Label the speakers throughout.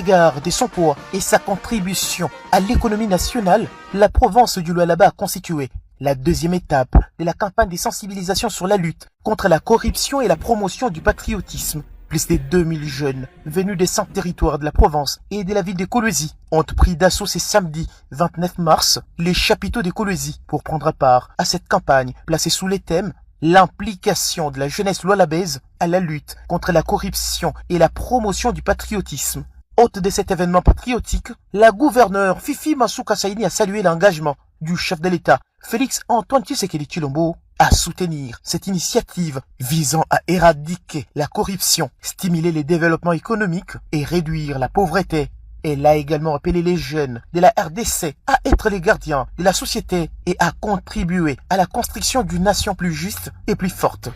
Speaker 1: l'égard de son poids et sa contribution à l'économie nationale, la province du Lualaba a constitué la deuxième étape de la campagne de sensibilisation sur la lutte contre la corruption et la promotion du patriotisme. Plus de 2000 jeunes venus des 5 territoires de la province et de la ville de Kolwezi ont pris d'assaut ce samedi 29 mars les chapiteaux de Kolwezi pour prendre part à cette campagne placée sous les thèmes l'implication de la jeunesse lualabaise à la lutte contre la corruption et la promotion du patriotisme. Hôte de cet événement patriotique, la gouverneure Fifi Masuka Saini a salué l'engagement du chef de l'État, Félix Antoine Tshisekedi Tshilombo, à soutenir cette initiative visant à éradiquer la corruption, stimuler les développements économiques et réduire la pauvreté. Elle a également appelé les jeunes de la RDC à être les gardiens de la société et à contribuer à la construction d'une nation plus juste et plus forte.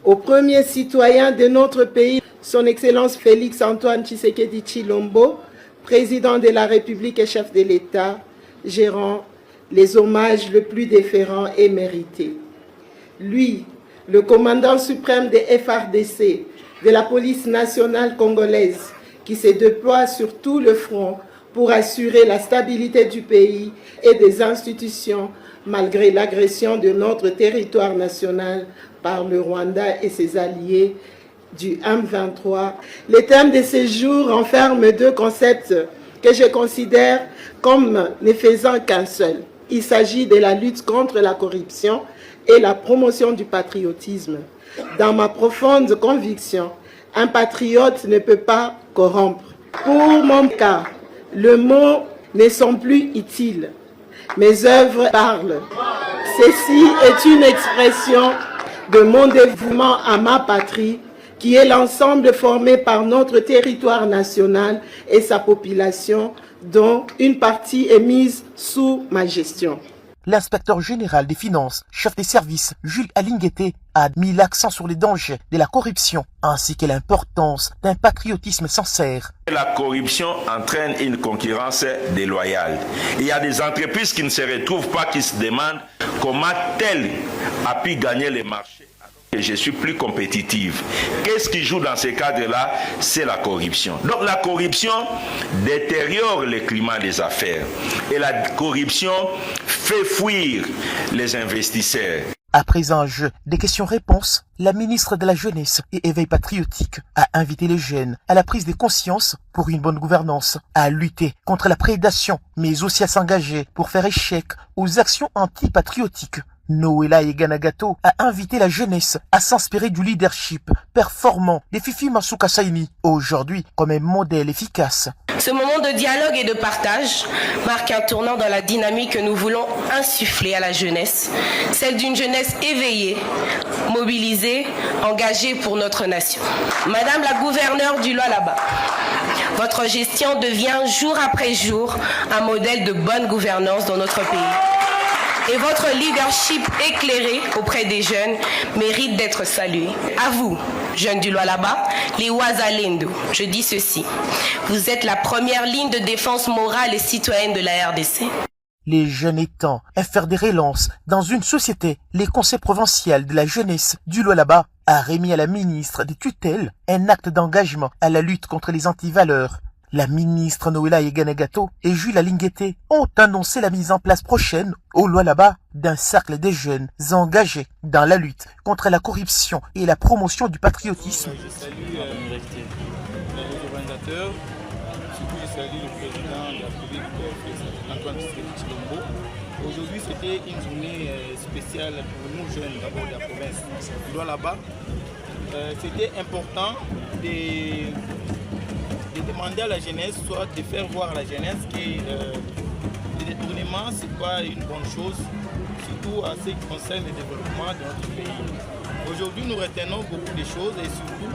Speaker 2: Au premier citoyen de notre pays, son Excellence Félix Antoine Tshisekedi Tshilombo, président de la République et chef de l'État, gérant les hommages le plus déférents et mérités. Lui, le commandant suprême des FARDC, de la police nationale congolaise, qui se déploie sur tout le front pour assurer la stabilité du pays et des institutions malgré l'agression de notre territoire national par le Rwanda et ses alliés du M23. Le thème de ce jour renferme 2 concepts que je considère comme ne faisant qu'un seul. Il s'agit de la lutte contre la corruption et la promotion du patriotisme. Dans ma profonde conviction, un patriote ne peut pas corrompre. Pour mon cas, le mot ne sont plus utiles. Mes œuvres parlent. Ceci est une expression de mon dévouement à ma patrie, qui est l'ensemble formé par notre territoire national et sa population, dont une partie est mise sous ma gestion.
Speaker 1: L'inspecteur général des finances, chef des services, Jules Alinguete, a mis l'accent sur les dangers de la corruption ainsi que l'importance d'un patriotisme sincère.
Speaker 3: La corruption entraîne une concurrence déloyale. Il y a des entreprises qui ne se retrouvent pas, qui se demandent comment tel a pu gagner les marchés. Et je suis plus compétitive. Qu'est-ce qui joue dans ce cadre-là? C'est la corruption. Donc la corruption détériore le climat des affaires. Et la corruption fait fuir les investisseurs.
Speaker 1: Après un jeu de questions-réponses, la ministre de la Jeunesse et Éveil patriotique a invité les jeunes à la prise de conscience pour une bonne gouvernance, à lutter contre la prédation, mais aussi à s'engager pour faire échec aux actions antipatriotiques. Noëlla Eganagato a invité la jeunesse à s'inspirer du leadership performant de Fifi Masuka Saini, aujourd'hui comme un modèle efficace.
Speaker 4: Ce moment de dialogue et de partage marque un tournant dans la dynamique que nous voulons insuffler à la jeunesse, celle d'une jeunesse éveillée, mobilisée, engagée pour notre nation. Madame la gouverneure du Lualaba, votre gestion devient jour après jour un modèle de bonne gouvernance dans notre pays. Et votre leadership éclairé auprès des jeunes mérite d'être salué. À vous, jeunes du Lualaba, les Wazalendo, je dis ceci. Vous êtes la première ligne de défense morale et citoyenne de la RDC.
Speaker 1: Les jeunes étant à faire des relances dans une société, les conseils provinciaux de la jeunesse du Lualaba a remis à la ministre des tutelles un acte d'engagement à la lutte contre les antivaleurs. La ministre Noëlla Eganagato et Jules Alinguete ont annoncé la mise en place prochaine au Lualaba d'un cercle des jeunes engagés dans la lutte contre la corruption et la promotion du patriotisme.
Speaker 5: Je salue les organisateurs, surtout je salue le président de la République, Antoine Tshilombo. Aujourd'hui c'était une journée spéciale pour nous jeunes d'abord de la province du Lualaba. C'était important de demander à la jeunesse, soit de faire voir à la jeunesse que le détournement, ce n'est pas une bonne chose, surtout en ce qui concerne le développement de notre pays. Aujourd'hui, nous retenons beaucoup de choses et surtout,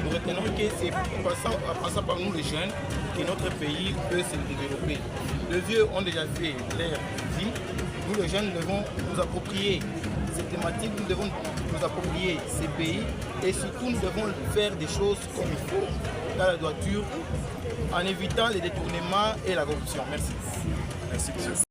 Speaker 5: nous retenons que c'est en passant par nous les jeunes que notre pays peut se développer. Les vieux ont déjà fait leur vie, nous les jeunes devons nous approprier ces thématiques, nous devons nous approprier ces pays et surtout nous devons faire des choses comme il faut dans la droiture en évitant les détournements et la corruption. Merci. Merci.